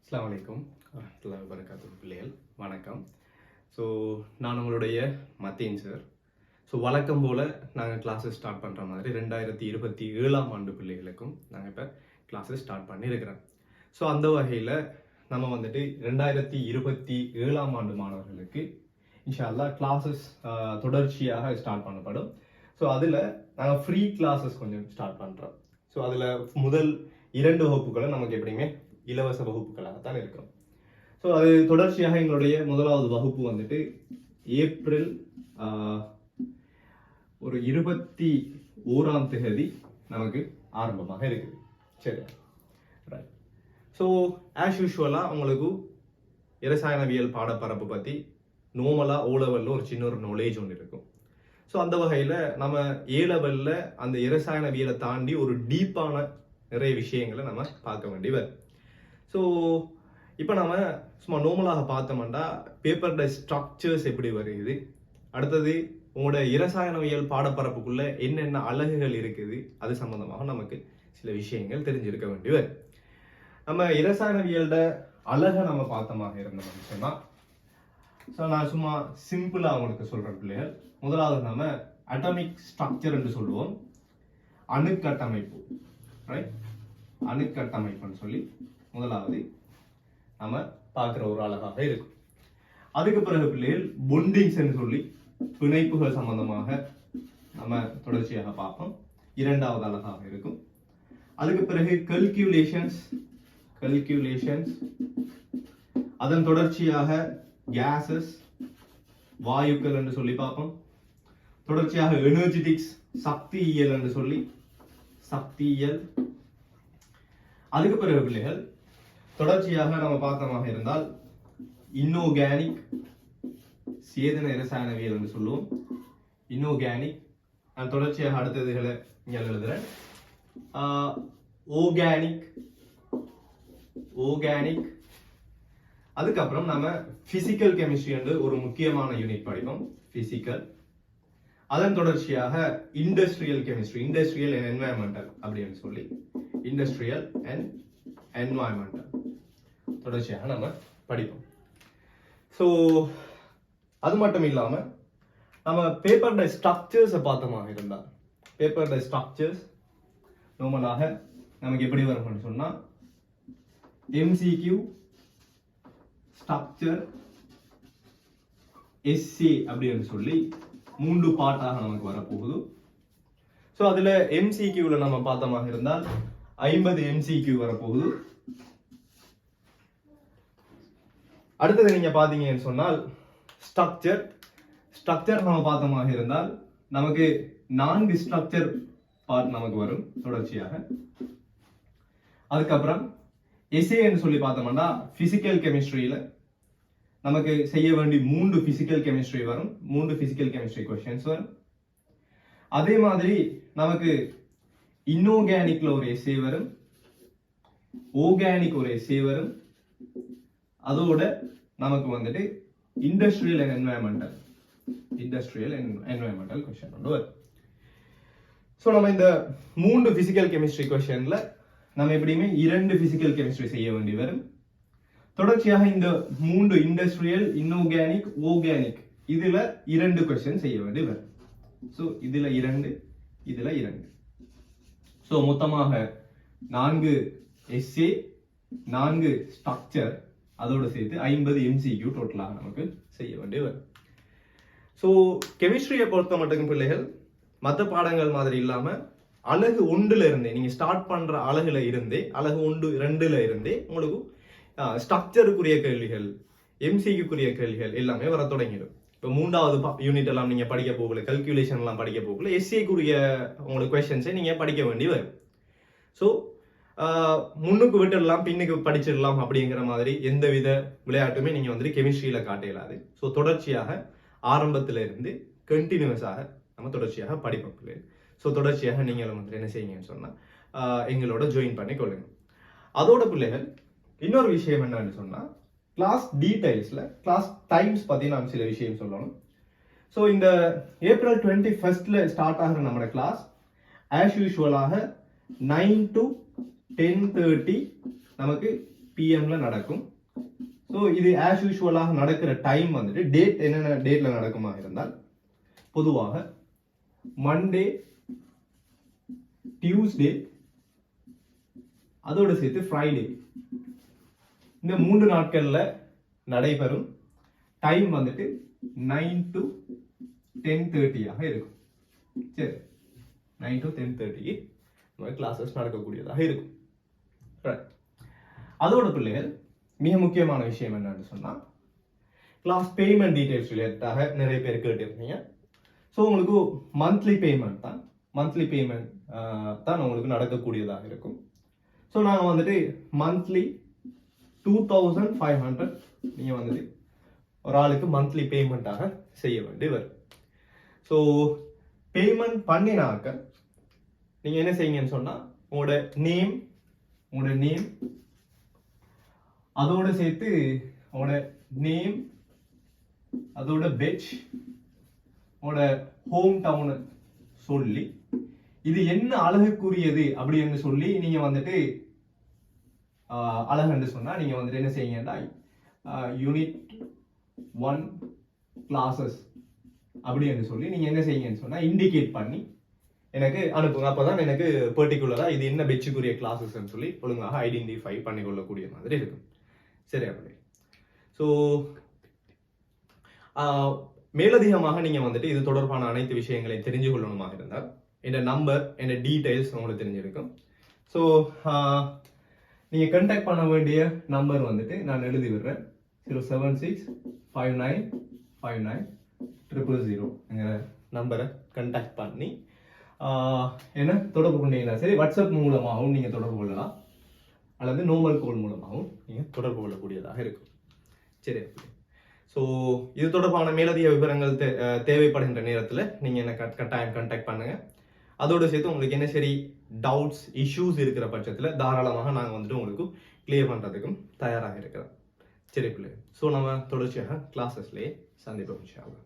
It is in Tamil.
அஸ்ஸலாமு அலைக்கும் வரஹ்மத்துல்லாஹி வபரகாத்துஹு பிள்ளைகள் வணக்கம். ஸோ நான் உங்களுடைய மத்தீன் சார். ஸோ வழக்கம் போல் நாங்கள் கிளாஸஸ் ஸ்டார்ட் பண்ணுற மாதிரி 2027ஆம் ஆண்டு பிள்ளைகளுக்கும் நாங்கள் இப்போ கிளாஸஸ் ஸ்டார்ட் பண்ணியிருக்கிறோம். ஸோ அந்த வகையில் நம்ம வந்துட்டு 2027ஆம் ஆண்டு மாணவர்களுக்கு இன்ஷா அல்லாஹ் கிளாஸஸ் தொடர்ச்சியாக ஸ்டார்ட் பண்ணப்படும். ஸோ அதில் நாங்கள் ஃப்ரீ கிளாஸஸ் கொஞ்சம் ஸ்டார்ட் பண்ணுறோம். ஸோ அதில் முதல் 2 வகுப்புகளை நமக்கு எப்படியுமே இலவச வகுப்புகளாகத்தான் இருக்கும். ஸோ அது தொடர்ச்சியாக எங்களுடைய முதலாவது வகுப்பு வந்துட்டு ஏப்ரல் ஒரு 21ஆம் தேதி நமக்கு ஆரம்பமாக இருக்குது. சரி, ரைட். ஸோ ஆஸ் யூஷுவலாக உங்களுக்கு இரசாயனவியல் பாடப்பரப்பு பற்றி நோமலாக ஓ லெவலில் ஒரு சின்ன ஒரு நாலேஜ் ஒன்று இருக்கும். ஸோ அந்த வகையில் நம்ம ஏ லெவலில் அந்த இரசாயனவியலை தாண்டி ஒரு டீப்பான நிறைய விஷயங்களை நம்ம பார்க்க வேண்டி வரும். ஸோ இப்போ நம்ம சும்மா நார்மலாக பார்த்தோம்னா பேப்பரோட ஸ்ட்ரக்சர்ஸ் எப்படி வருது, அடுத்தது உங்களோட இரசாயனவியல் பாடப்பரப்புக்குள்ள என்னென்ன அலகுகள் இருக்குது, அது சம்பந்தமாக நமக்கு சில விஷயங்கள் தெரிஞ்சிருக்க வேண்டி வரும். நம்ம இரசாயனவியலோட அலகை நம்ம பார்த்தமாக இருந்தோம் சொன்னா, ஸோ நான் சும்மா சிம்பிளாக அவங்களுக்கு சொல்கிறேன் பிள்ளைகள். முதலாவது நம்ம அட்டாமிக் ஸ்ட்ரக்சர் என்று சொல்லுவோம், அணுக்கட்டமைப்பு. ரைட், அணுக்கட்டமைப்புன்னு சொல்லி முதலாவது நம்ம பார்க்குற ஒரு அழகாக இருக்கும். அதுக்கு பிறகு பிள்ளைகள் பொண்டிங்ஸ் சொல்லி பிணைப்புகள் சம்பந்தமாக நம்ம தொடர்ச்சியாக பார்ப்போம், 2வது அழகாக இருக்கும். அதுக்கு பிறகு கல்குலேஷன்ஸ், அதன் தொடர்ச்சியாக கேசஸ், வாயுக்கள் என்று சொல்லி பார்ப்போம். தொடர்ச்சியாக எனர்ஜெட்டிக்ஸ், சக்தியியல் என்று சொல்லி சக்தியியல். அதுக்கு பிறகு பிள்ளைகள் தொடர்ச்சியாக நம்ம பார்த்தமாக இருந்தால் இன்ஆர்கானிக், சேதன இரசாயனவியல் என்று சொல்லுவோம், இன்ஆர்கானிக். நான் தொடர்ச்சியாக அடுத்ததுகளை இங்கே எழுதுறேன். ஆர்கானிக். அதுக்கப்புறம் நம்ம பிசிக்கல் கெமிஸ்ட்ரி என்று ஒரு முக்கியமான யூனிட் படிப்போம், பிசிக்கல். அதன் தொடர்ச்சியாக industrial chemistry, industrial and environmental அப்படின்னு சொல்லி இண்டஸ்ட்ரியல் அண்ட் என்வாயன்மெண்டல் தொடர்ச்சியாக நம்ம படிப்போம். ஸோ அது மட்டும் இல்லாமல் நம்ம பேப்பரோட ஸ்ட்ரக்சர்ஸை பார்த்தோமாக இருந்தால், பேப்பரோட ஸ்ட்ரக்சர்ஸ் நார்மலாக நமக்கு எப்படி வரும்னு சொன்னால் எம்சிக்யூ, ஸ்ட்ரக்சர், எஸ்ஏ அப்படின்னு சொல்லி 3 பார்ட்டாக நமக்கு வரப்போகுது. ஸோ அதில் எம்சிக்யூவில் நம்ம பார்த்தோமாக இருந்தால் 50 எம்சிக்யூ வரப்போகுது. அடுத்தது நீங்க பாத்தீங்கன்னு சொன்னால் ஸ்ட்ரக்சர் நம்ம பார்த்தோமாக இருந்தால் நமக்கு 4 ஸ்ட்ரக்சர் பார்ட் நமக்கு வரும் தொடர்ச்சியாக. அதுக்கப்புறம் எஸ்ஏன்னு சொல்லி பார்த்தோம்னா பிசிக்கல் கெமிஸ்ட்ரியில நமக்கு செய்ய வேண்டிய 3 பிசிக்கல் கெமிஸ்ட்ரி வரும், 3 பிசிக்கல் கெமிஸ்ட்ரி கொஸ்டின்ஸ் வரும். அதே மாதிரி நமக்கு இன்ஆர்கானிக்ல ஒரு எஸ்ஏ வரும், ஆர்கானிக் ஒரு எஸ்ஏ வரும். அதோட நமக்கு வந்துட்டு இண்டஸ்ட்ரியல் அண்ட் என்வாயன்மெண்டல் கொஸ்டின் ஒன்று வரும். ஸோ நம்ம இந்த 3 பிசிக்கல் கெமிஸ்ட்ரி கொஸ்டின்ல நம்ம எப்படியுமே 2 பிசிக்கல் கெமிஸ்ட்ரி செய்ய வேண்டி வரும். தொடர்ச்சியாக இந்த 3 இண்டஸ்ட்ரியல், இன்ஆர்கானிக், ஆர்கானிக் இதுல 2 கொஸ்டின் செய்ய வேண்டி வரும். ஸோ இதுல 2, இதுல 2. ஸோ மொத்தமாக 4 எஸ்ஏ, 4 ஸ்ட்ரக்சர், அதோடு சேர்த்து 50 எம்சிக்யூ டோட்டலாக நமக்கு செய்ய வேண்டிய வரும். ஸோ கெமிஸ்ட்ரியை பொறுத்த மட்டும் பிள்ளைகள் மற்ற பாடங்கள் மாதிரி இல்லாமல் அலகு 1ல இருந்தே நீங்கள் ஸ்டார்ட் பண்ணுற அலகுல இருந்தே, அலகு 1, 2ல இருந்தே உங்களுக்கு ஸ்ட்ரக்சருக்குரிய கேள்விகள், எம்சிக்யூக்குரிய கேள்விகள் எல்லாமே வர தொடங்கிடும். இப்போ 3வது யூனிட் எல்லாம் நீங்கள் படிக்க போகல, கல்குலேஷன் எல்லாம் படிக்க போகல, எஸ்ஏக்குரிய உங்களுக்கு கொஸ்டின்ஸை நீங்கள் படிக்க வேண்டி வரும். ஸோ முன்னுக்கு விட்டுடலாம் பின்னுக்கு படிச்சிடலாம் அப்படிங்கிற மாதிரி எந்தவித விளையாட்டுமே நீங்கள் வந்துட்டு கெமிஸ்ட்ரியில் காட்ட இயலாது. ஸோ தொடர்ச்சியாக ஆரம்பத்தில் இருந்து கண்டினியூஸாக நம்ம தொடர்ச்சியாக படிப்போம் பிள்ளைகள். ஸோ தொடர்ச்சியாக நீங்கள் வந்து என்ன செய்யுங்கன்னு சொன்னால் எங்களோட ஜாயின் பண்ணி கொள்ளுங்க. அதோட பிள்ளைகள் இன்னொரு விஷயம் என்னன்னு சொன்னால் கிளாஸ் டீடைல்ஸில் கிளாஸ் டைம்ஸ் பற்றி நான் சில விஷயம் சொல்லணும். ஸோ இந்த ஏப்ரல் 21 ஸ்டார்ட் ஆகிற நம்மளோட கிளாஸ் ஆஸ் யூஷுவலாக 9 to 10:30 நமக்கு பிஎம்ல நடக்கும். ஸோ இது ஆஸ் யூஷுவலாக நடக்கிற டைம் வந்துட்டு டேட் என்னென்ன டேட்ல நடக்குமா இருந்தால் பொதுவாக மண்டே, டியூஸ்டே, அதோட சேர்த்து ஃப்ரைடே, இந்த 3 நாட்கள்ல நடைபெறும். டைம் வந்துட்டு 9 to 10:30 இருக்கும். சரி, 9 to 10:30 கிளாஸஸ் நடக்கக்கூடியதாக இருக்கும். அதோட பிள்ளைகள் மிக முக்கியமான விஷயம் என்னன்னு சொன்னா கிளாஸ் பேமெண்ட் டீடைல்ஸ் ரிலேட்டடாக நிறைய பேர் கேட்டிருந்தீங்க. ஸோ உங்களுக்கு மந்த்லி பேமெண்ட் தான் உங்களுக்கு நடக்கக்கூடியதாக இருக்கும். ஸோ நாங்கள் வந்துட்டு மந்த்லி 2500 நீங்கள் வந்துட்டு ஒரு ஆளுக்கு மந்த்லி பேமெண்ட்டாக செய்ய வேண்டி வரும். ஸோ பேமெண்ட் பண்ணினாக்க நீங்கள் என்ன செய்யுங்கன்னு சொன்னால் உங்களோட நேம் அதோட சேர்த்து உங்களோட நேம், அதோட பெட்ச், உங்களோட ஹோம் டவுன் சொல்லி இது என்ன அழகுக்குரியது அப்படின்னு சொல்லி நீங்க வந்துட்டு அழகுன்னு சொன்னா நீங்க வந்துட்டு என்ன செய்யுங்கன்னா யூனிட் 1 கிளாஸஸ் அப்படின்னு சொல்லி நீங்க என்ன செய்யுங்கன்னு சொன்னா இண்டிகேட் பண்ணி எனக்கு அனுப்புங்க. அப்பதான் எனக்கு பர்டிகுலரா இது என்ன பெட்சுக்குரிய கிளாஸஸ் சொல்லி ஒழுங்காக ஐடென்டிஃபை பண்ணிக்கொள்ளக்கூடிய மாதிரி இருக்கும். சரி, அப்படி ஸோ மேலதிகமாக நீங்க வந்துட்டு இது தொடர்பான அனைத்து விஷயங்களையும் தெரிஞ்சு கொள்ளணுமாக இருந்தால் என் நம்பர், என் டீடைல்ஸ் உங்களுக்கு தெரிஞ்சிருக்கும். ஸோ நீங்க கண்டாக்ட் பண்ண வேண்டிய நம்பர் வந்துட்டு நான் எழுதி விடுறேன். 076595900 நம்பரை கண்டாக்ட் பண்ணி என்ன தொடர்பு கொண்டீங்கன்னா சரி, வாட்ஸ்அப் மூலமாகவும் நீங்க தொடர்பு கொள்ளலாம், அல்லது நார்மல் கால் மூலமாகவும் நீங்க தொடர்பு கொள்ளக்கூடியதாக இருக்கும். சரி, ஸோ இது தொடர்பான மேலதிக விவரங்கள் தேவைப்படுகின்ற நேரத்தில் நீங்கள் என்ன கட்டாயம் கண்டாக்ட் பண்ணுங்க. அதோடு சேர்த்து உங்களுக்கு என்ன சரி டவுட்ஸ், இஷ்யூஸ் இருக்கிற பட்சத்தில் தாராளமாக நாங்கள் வந்துட்டு உங்களுக்கு கிளியர் பண்ணுறதுக்கும் தயாராக இருக்கிறோம். சரி பிள்ளை, ஸோ நம்ம தொடர்ச்சியாக கிளாஸஸ்லேயே சந்திப்போம். இன்ஷா அல்லாஹ்.